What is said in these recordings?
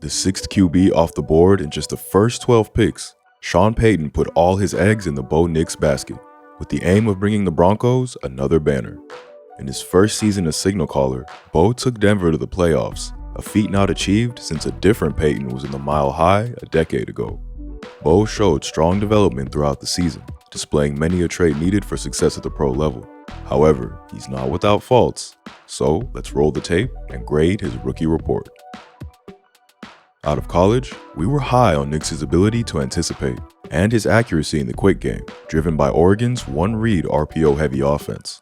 the 6th QB off the board in just the first 12 picks, Sean Payton put all his eggs in the Bo Nix basket, with the aim of bringing the Broncos another banner. In his first season as signal caller, Bo took Denver to the playoffs, a feat not achieved since a different Payton was in the Mile High a decade ago. Bo showed strong development throughout the season, displaying many a trait needed for success at the pro level. However, he's not without faults, so let's roll the tape and grade his rookie report. Out of college, we were high on Nix's ability to anticipate and his accuracy in the quick game, driven by Oregon's one-read RPO-heavy offense.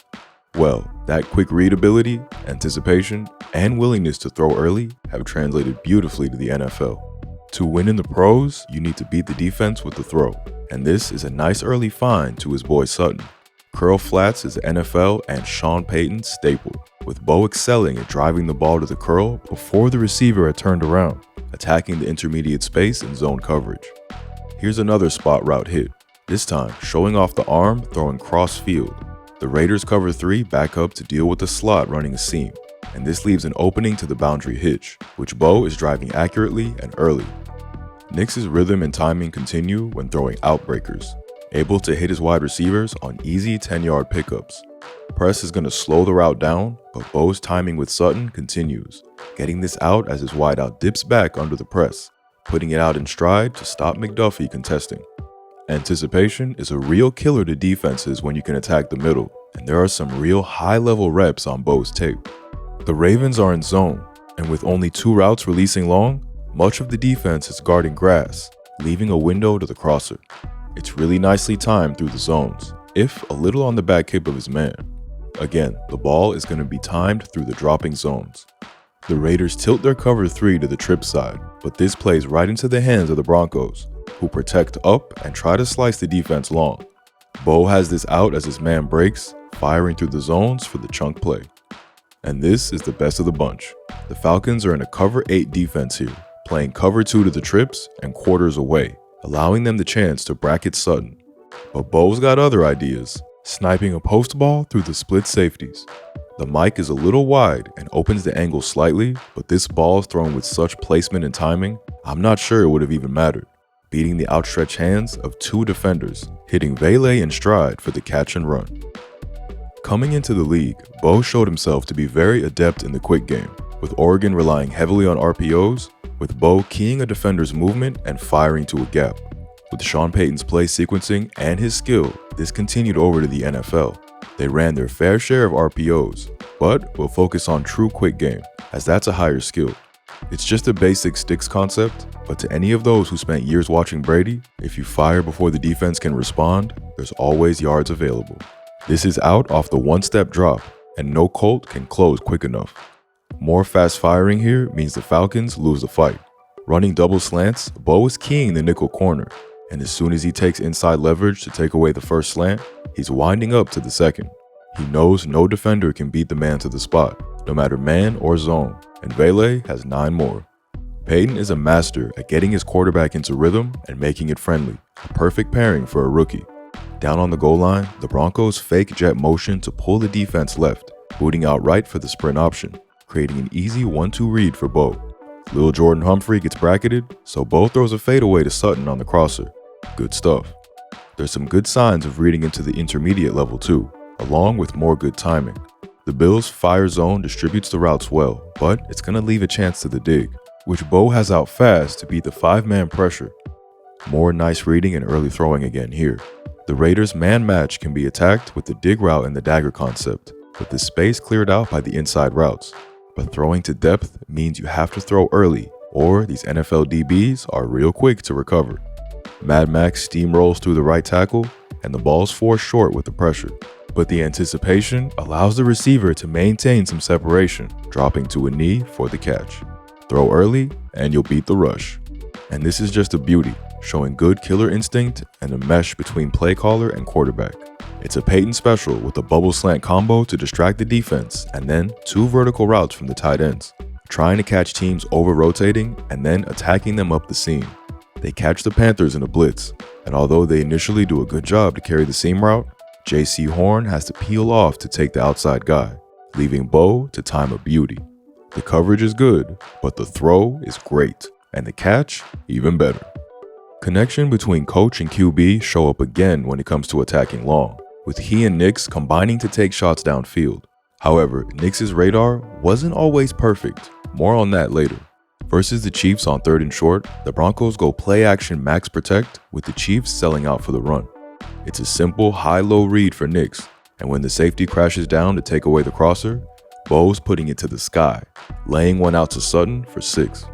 Well, that quick read ability, anticipation, and willingness to throw early have translated beautifully to the NFL. To win in the pros, you need to beat the defense with the throw, and this is a nice early find to his boy Sutton. Curl flats is NFL and Sean Payton's staple, with Bo excelling at driving the ball to the curl before the receiver had turned around, attacking the intermediate space in zone coverage. Here's another spot route hit, this time showing off the arm throwing cross field. The Raiders cover 3 back up to deal with the slot running a seam, and this leaves an opening to the boundary hitch, which Bo is driving accurately and early. Nix's rhythm and timing continue when throwing outbreakers, able to hit his wide receivers on easy 10-yard pickups. Press is going to slow the route down, but Bo's timing with Sutton continues, getting this out as his wideout dips back under the press, putting it out in stride to stop McDuffie contesting. Anticipation is a real killer to defenses when you can attack the middle, and there are some real high-level reps on Bo's tape. The Ravens are in zone, and with only 2 routes releasing long, much of the defense is guarding grass, leaving a window to the crosser. It's really nicely timed through the zones, if a little on the back hip of his man. Again, the ball is going to be timed through the dropping zones. The Raiders tilt their cover 3 to the trip side, but this plays right into the hands of the Broncos, who protect up and try to slice the defense long. Bo has this out as his man breaks, firing through the zones for the chunk play. And this is the best of the bunch. The Falcons are in a cover 8 defense here, playing cover 2 to the trips and quarters away, allowing them the chance to bracket Sutton. But Bo's got other ideas, sniping a post ball through the split safeties. The mic is a little wide and opens the angle slightly, but this ball is thrown with such placement and timing, I'm not sure it would have even mattered, beating the outstretched hands of 2 defenders, hitting Valet in stride for the catch and run. Coming into the league, Bo showed himself to be very adept in the quick game, with Oregon relying heavily on RPOs, with Bo keying a defender's movement and firing to a gap. With Sean Payton's play sequencing and his skill, this continued over to the NFL. They ran their fair share of RPOs, but will focus on true quick game, as that's a higher skill. It's just a basic sticks concept, but to any of those who spent years watching Brady, if you fire before the defense can respond, there's always yards available. This is out off the one-step drop, and no Colt can close quick enough. More fast firing here means the Falcons lose the fight. Running double slants, Bo is keying the nickel corner, and as soon as he takes inside leverage to take away the first slant, he's winding up to the second. He knows no defender can beat the man to the spot, no matter man or zone, and Valet has 9 more. Payton is a master at getting his quarterback into rhythm and making it friendly, a perfect pairing for a rookie. Down on the goal line, the Broncos fake jet motion to pull the defense left, booting out right for the sprint option, creating an easy 1-2 read for Bo. Lil Jordan Humphrey gets bracketed, so Bo throws a fadeaway to Sutton on the crosser. Good stuff. There's some good signs of reading into the intermediate level too, along with more good timing. The Bills' fire zone distributes the routes well, but it's going to leave a chance to the dig, which Bo has out fast to beat the 5-man pressure. More nice reading and early throwing again here. The Raiders' man match can be attacked with the dig route and the dagger concept, with the space cleared out by the inside routes. But throwing to depth means you have to throw early, or these NFL DBs are real quick to recover. Mad Max steamrolls through the right tackle, and the ball's forced short with the pressure. But the anticipation allows the receiver to maintain some separation, dropping to a knee for the catch. Throw early, and you'll beat the rush. And this is just a beauty, showing good killer instinct and a mesh between play caller and quarterback. It's a Payton special with a bubble slant combo to distract the defense, and then 2 vertical routes from the tight ends, trying to catch teams over-rotating and then attacking them up the seam. They catch the Panthers in a blitz, and although they initially do a good job to carry the seam route, J.C. Horn has to peel off to take the outside guy, leaving Bo to time a beauty. The coverage is good, but the throw is great. and the catch, even better. Connection between coach and QB show up again when it comes to attacking long, with he and Nix combining to take shots downfield. However, Nix's radar wasn't always perfect. More on that later. Versus the Chiefs on 3rd and short, the Broncos go play action max protect with the Chiefs selling out for the run. It's a simple high-low read for Nix, and when the safety crashes down to take away the crosser, Bo's putting it to the sky, laying one out to Sutton for 6.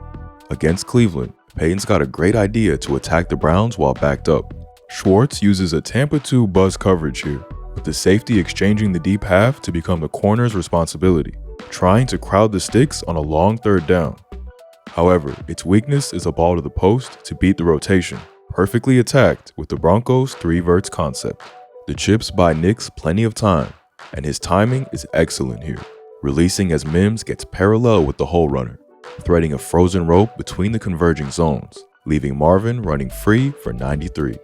Against Cleveland, Peyton's got a great idea to attack the Browns while backed up. Schwartz uses a Tampa 2 buzz coverage here, with the safety exchanging the deep half to become the corner's responsibility, trying to crowd the sticks on a long 3rd down. However, its weakness is a ball to the post to beat the rotation, perfectly attacked with the Broncos' 3 verts concept. The chips buy Nix plenty of time, and his timing is excellent here, releasing as Mims gets parallel with the hole runner, threading a frozen rope between the converging zones, leaving Marvin running free for 93.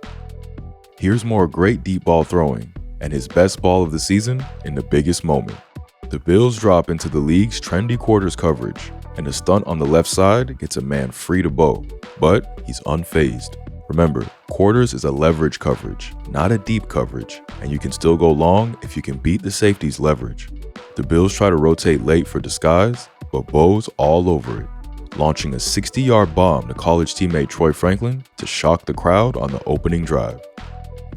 Here's more great deep ball throwing, and his best ball of the season in the biggest moment. The Bills drop into the league's trendy quarters coverage, and a stunt on the left side gets a man free to Bo, but he's unfazed. Remember, quarters is a leverage coverage, not a deep coverage, and you can still go long if you can beat the safety's leverage. The Bills try to rotate late for disguise, but Bo's all over it, launching a 60-yard bomb to college teammate Troy Franklin to shock the crowd on the opening drive.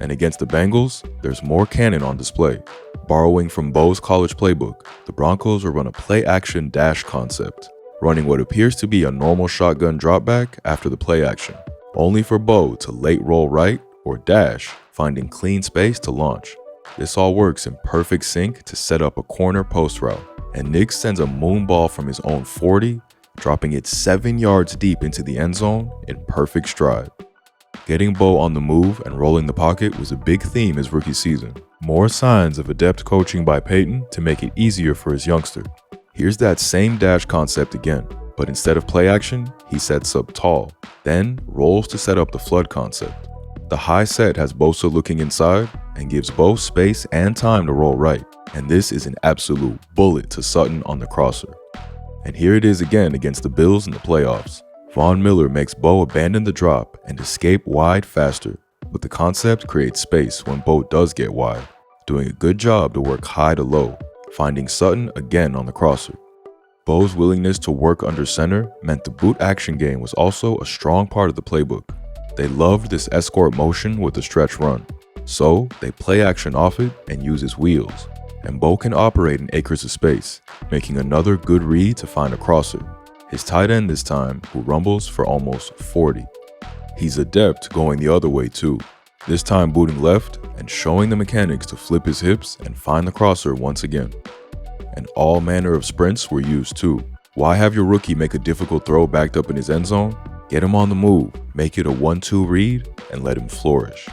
And against the Bengals, there's more cannon on display. Borrowing from Bo's college playbook, the Broncos will run a play-action dash concept, running what appears to be a normal shotgun dropback after the play action, only for Bo to late roll right or dash, finding clean space to launch. This all works in perfect sync to set up a corner post route, and Nix sends a moon ball from his own 40, dropping it 7 yards deep into the end zone in perfect stride. Getting Bo on the move and rolling the pocket was a big theme his rookie season. More signs of adept coaching by Peyton to make it easier for his youngster. Here's that same dash concept again, but instead of play action, he sets up tall, then rolls to set up the flood concept. The high set has Bosa looking inside and gives Bo space and time to roll right, and this is an absolute bullet to Sutton on the crosser. And here it is again against the Bills in the playoffs. Von Miller makes Bo abandon the drop and escape wide faster, but the concept creates space when Bo does get wide, doing a good job to work high to low, finding Sutton again on the crosser. Bo's willingness to work under center meant the boot action game was also a strong part of the playbook. They loved this escort motion with the stretch run, so they play action off it and use his wheels, and Bo can operate in acres of space, making another good read to find a crosser. His tight end this time, who rumbles for almost 40. He's adept going the other way too, this time booting left and showing the mechanics to flip his hips and find the crosser once again. And all manner of sprints were used too. Why have your rookie make a difficult throw backed up in his end zone? Get him on the move, make it a 1-2 read, and let him flourish.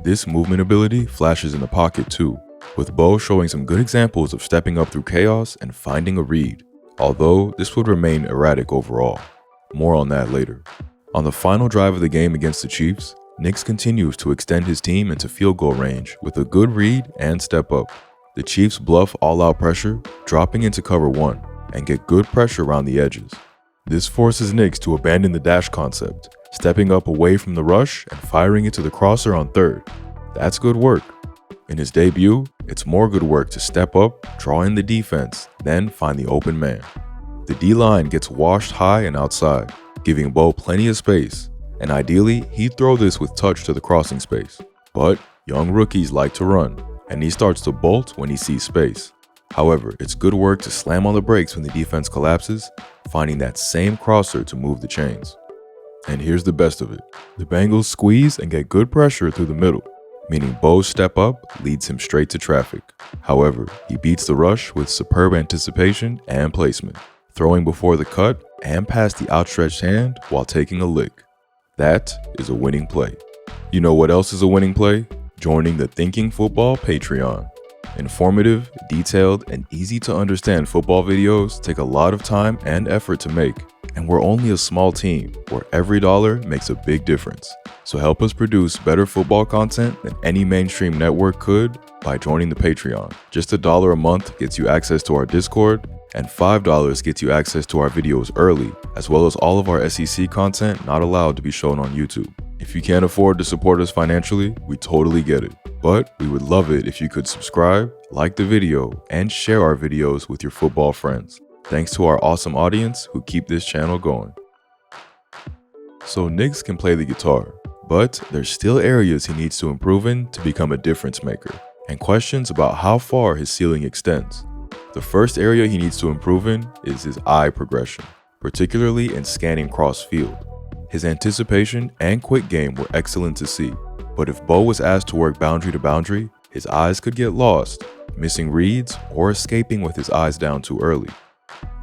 This movement ability flashes in the pocket too, with Bo showing some good examples of stepping up through chaos and finding a read, although this would remain erratic overall. More on that later. On the final drive of the game against the Chiefs, Nix continues to extend his team into field goal range with a good read and step up. The Chiefs bluff all-out pressure, dropping into cover 1, and get good pressure around the edges. This forces Nix to abandon the dash concept, stepping up away from the rush and firing it to the crosser on 3rd. That's good work. In his debut, it's more good work to step up, draw in the defense, then find the open man. The D-line gets washed high and outside, giving Bo plenty of space, and ideally, he'd throw this with touch to the crossing space. But young rookies like to run, and he starts to bolt when he sees space. However, it's good work to slam on the brakes when the defense collapses, finding that same crosser to move the chains. And here's the best of it. The Bengals squeeze and get good pressure through the middle, meaning Bo's step up leads him straight to traffic. However, he beats the rush with superb anticipation and placement, throwing before the cut and past the outstretched hand while taking a lick. That is a winning play. You know what else is a winning play? Joining the Thinking Football Patreon. Informative, detailed, and easy to understand football videos take a lot of time and effort to make, and we're only a small team where every dollar makes a big difference. So help us produce better football content than any mainstream network could by joining the Patreon. Just $1 a month gets you access to our Discord and $5 gets you access to our videos early, as well as all of our SEC content not allowed to be shown on YouTube. If you can't afford to support us financially, we totally get it. But we would love it if you could subscribe, like the video, and share our videos with your football friends. Thanks to our awesome audience who keep this channel going. So Nix can play the guitar, but there's still areas he needs to improve in to become a difference maker, and questions about how far his ceiling extends. The first area he needs to improve in is his eye progression, particularly in scanning cross field. His anticipation and quick game were excellent to see, but if Bo was asked to work boundary to boundary, his eyes could get lost, missing reads or escaping with his eyes down too early.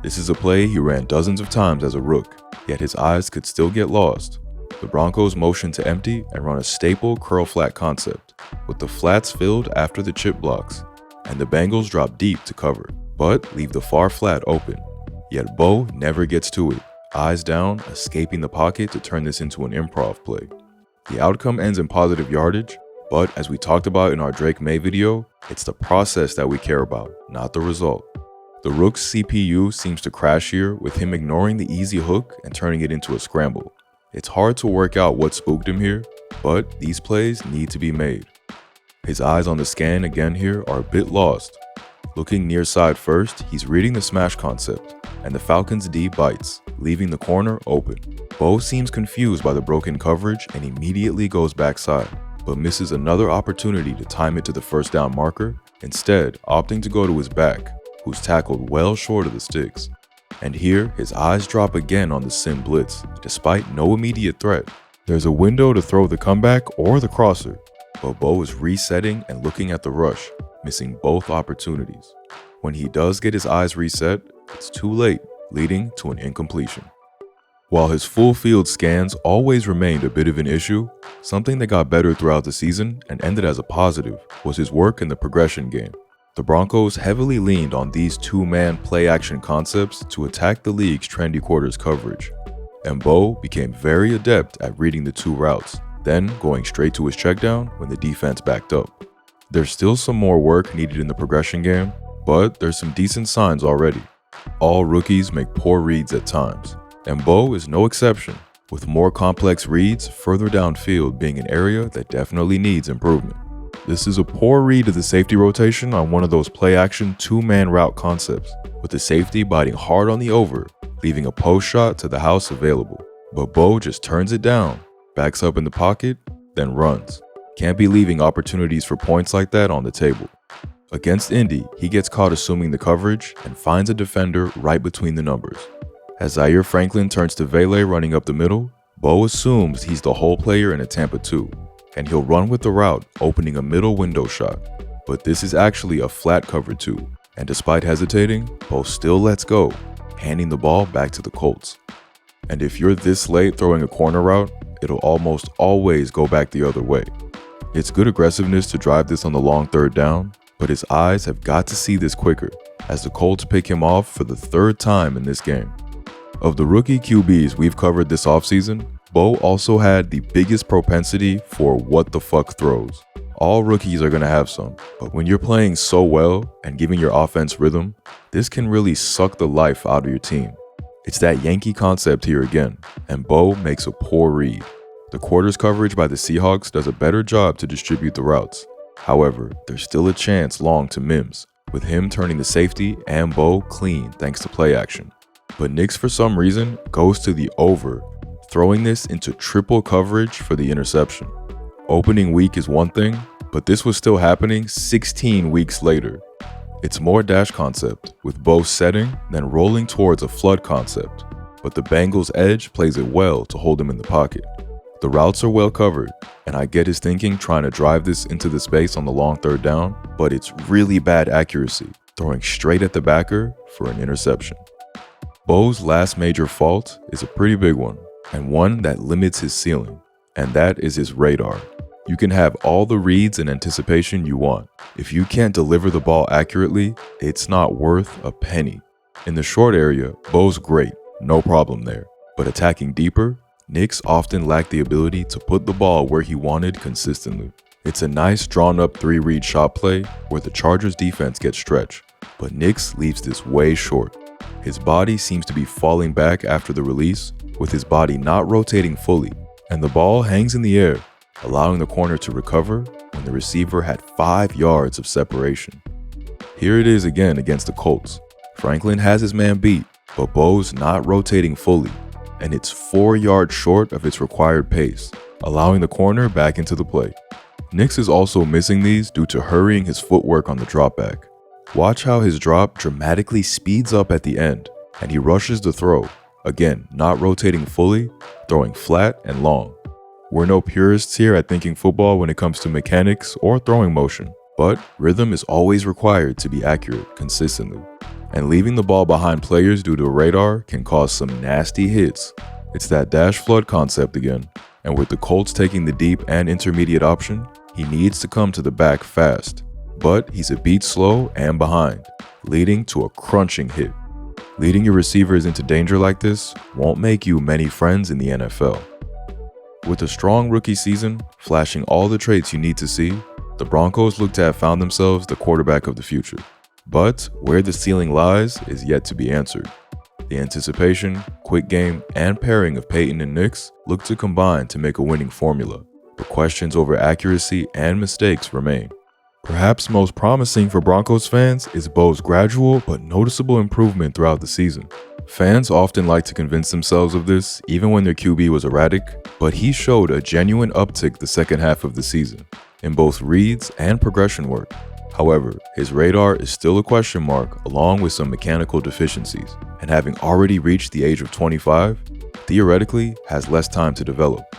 This is a play he ran dozens of times as a rook, yet his eyes could still get lost. The Broncos motion to empty and run a staple curl flat concept, with the flats filled after the chip blocks, and the Bengals drop deep to cover, but leave the far flat open. Yet Bo never gets to it, eyes down, escaping the pocket to turn this into an improv play. The outcome ends in positive yardage, but as we talked about in our Drake May video, it's the process that we care about, not the result. The rook's CPU seems to crash here, with him ignoring the easy hook and turning it into a scramble. It's hard to work out what spooked him here, but these plays need to be made. His eyes on the scan again here are a bit lost. Looking near side first, he's reading the smash concept, and the Falcons' D bites, leaving the corner open. Bo seems confused by the broken coverage and immediately goes backside, but misses another opportunity to time it to the first down marker, instead opting to go to his back, who's tackled well short of the sticks. And here, his eyes drop again on the sim blitz, despite no immediate threat. There's a window to throw the comeback or the crosser, but Bo is resetting and looking at the rush, missing both opportunities. When he does get his eyes reset, it's too late, leading to an incompletion. While his full field scans always remained a bit of an issue, something that got better throughout the season and ended as a positive was his work in the progression game. The Broncos heavily leaned on these two-man play-action concepts to attack the league's trendy quarters coverage, and Bo became very adept at reading the two routes, then going straight to his checkdown when the defense backed up. There's still some more work needed in the progression game, but there's some decent signs already. All rookies make poor reads at times, and Bo is no exception, with more complex reads further downfield being an area that definitely needs improvement. This is a poor read of the safety rotation on one of those play-action two-man route concepts, with the safety biting hard on the over, leaving a post shot to the house available. But Bo just turns it down, backs up in the pocket, then runs. Can't be leaving opportunities for points like that on the table. Against Indy, he gets caught assuming the coverage and finds a defender right between the numbers. As Zaire Franklin turns to Vele running up the middle, Bo assumes he's the whole player in a Tampa 2, and he'll run with the route, opening a middle window shot. But this is actually a flat cover 2, and despite hesitating, Bo still lets go, handing the ball back to the Colts. And if you're this late throwing a corner route, it'll almost always go back the other way. It's good aggressiveness to drive this on the long third down, but his eyes have got to see this quicker, as the Colts pick him off for the third time in this game. Of the rookie QBs we've covered this offseason, Bo also had the biggest propensity for what the fuck throws. All rookies are going to have some, but when you're playing so well and giving your offense rhythm, this can really suck the life out of your team. It's that Yankee concept here again, and Bo makes a poor read. The quarters coverage by the Seahawks does a better job to distribute the routes. However, there's still a chance long to Mims, with him turning the safety and Bo clean thanks to play action. But Nix for some reason goes to the over, throwing this into triple coverage for the interception. Opening week is one thing, but this was still happening 16 weeks later. It's more dash concept, with Bo setting, then rolling towards a flood concept, but the Bengals' edge plays it well to hold him in the pocket. The routes are well covered, and I get his thinking trying to drive this into the space on the long third down, but it's really bad accuracy, throwing straight at the backer for an interception. Bo's last major fault is a pretty big one, and one that limits his ceiling, and that is his radar. You can have all the reads and anticipation you want. If you can't deliver the ball accurately, it's not worth a penny. In the short area, Bo's great, no problem there, but attacking deeper, Nix often lacked the ability to put the ball where he wanted consistently. It's a nice drawn-up 3-read shot play where the Chargers defense gets stretched, but Nix leaves this way short. His body seems to be falling back after the release, with his body not rotating fully, and the ball hangs in the air, allowing the corner to recover when the receiver had 5 yards of separation. Here it is again against the Colts. Franklin has his man beat, but Bo's not rotating fully, and it's 4 yards short of its required pace, allowing the corner back into the play. Nix is also missing these due to hurrying his footwork on the dropback. Watch how his drop dramatically speeds up at the end, and he rushes the throw, again not rotating fully, throwing flat and long. We're no purists here at Thinking Football when it comes to mechanics or throwing motion, but rhythm is always required to be accurate consistently. And leaving the ball behind players due to radar can cause some nasty hits. It's that dash flood concept again, and with the Colts taking the deep and intermediate option, he needs to come to the back fast. But he's a beat slow and behind, leading to a crunching hit. Leading your receivers into danger like this won't make you many friends in the NFL. With a strong rookie season, flashing all the traits you need to see, the Broncos look to have found themselves the quarterback of the future. But where the ceiling lies is yet to be answered. The anticipation, quick game, and pairing of Peyton and Nix look to combine to make a winning formula, but questions over accuracy and mistakes remain. Perhaps most promising for Broncos fans is Bo's gradual but noticeable improvement throughout the season. Fans often like to convince themselves of this even when their QB was erratic, but he showed a genuine uptick the second half of the season, in both reads and progression work. However, his radar is still a question mark along with some mechanical deficiencies, and having already reached the age of 25, theoretically has less time to develop.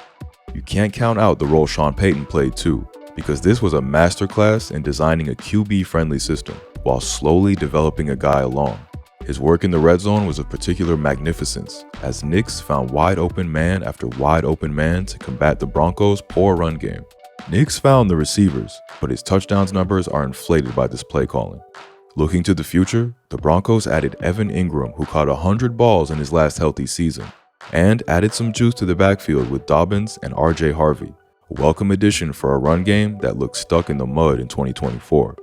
You can't count out the role Sean Payton played too, because this was a masterclass in designing a QB-friendly system while slowly developing a guy along. His work in the red zone was of particular magnificence, as Nix found wide open man after wide open man to combat the Broncos' poor run game. Nix found the receivers, but his touchdowns numbers are inflated by this play calling. Looking to the future, the Broncos added Evan Ingram, who caught 100 balls in his last healthy season, and added some juice to the backfield with Dobbins and RJ Harvey, a welcome addition for a run game that looked stuck in the mud in 2024.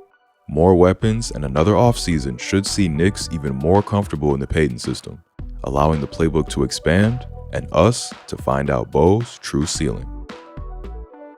More weapons and another offseason should see Nix even more comfortable in the Peyton system, allowing the playbook to expand and us to find out Bo's true ceiling.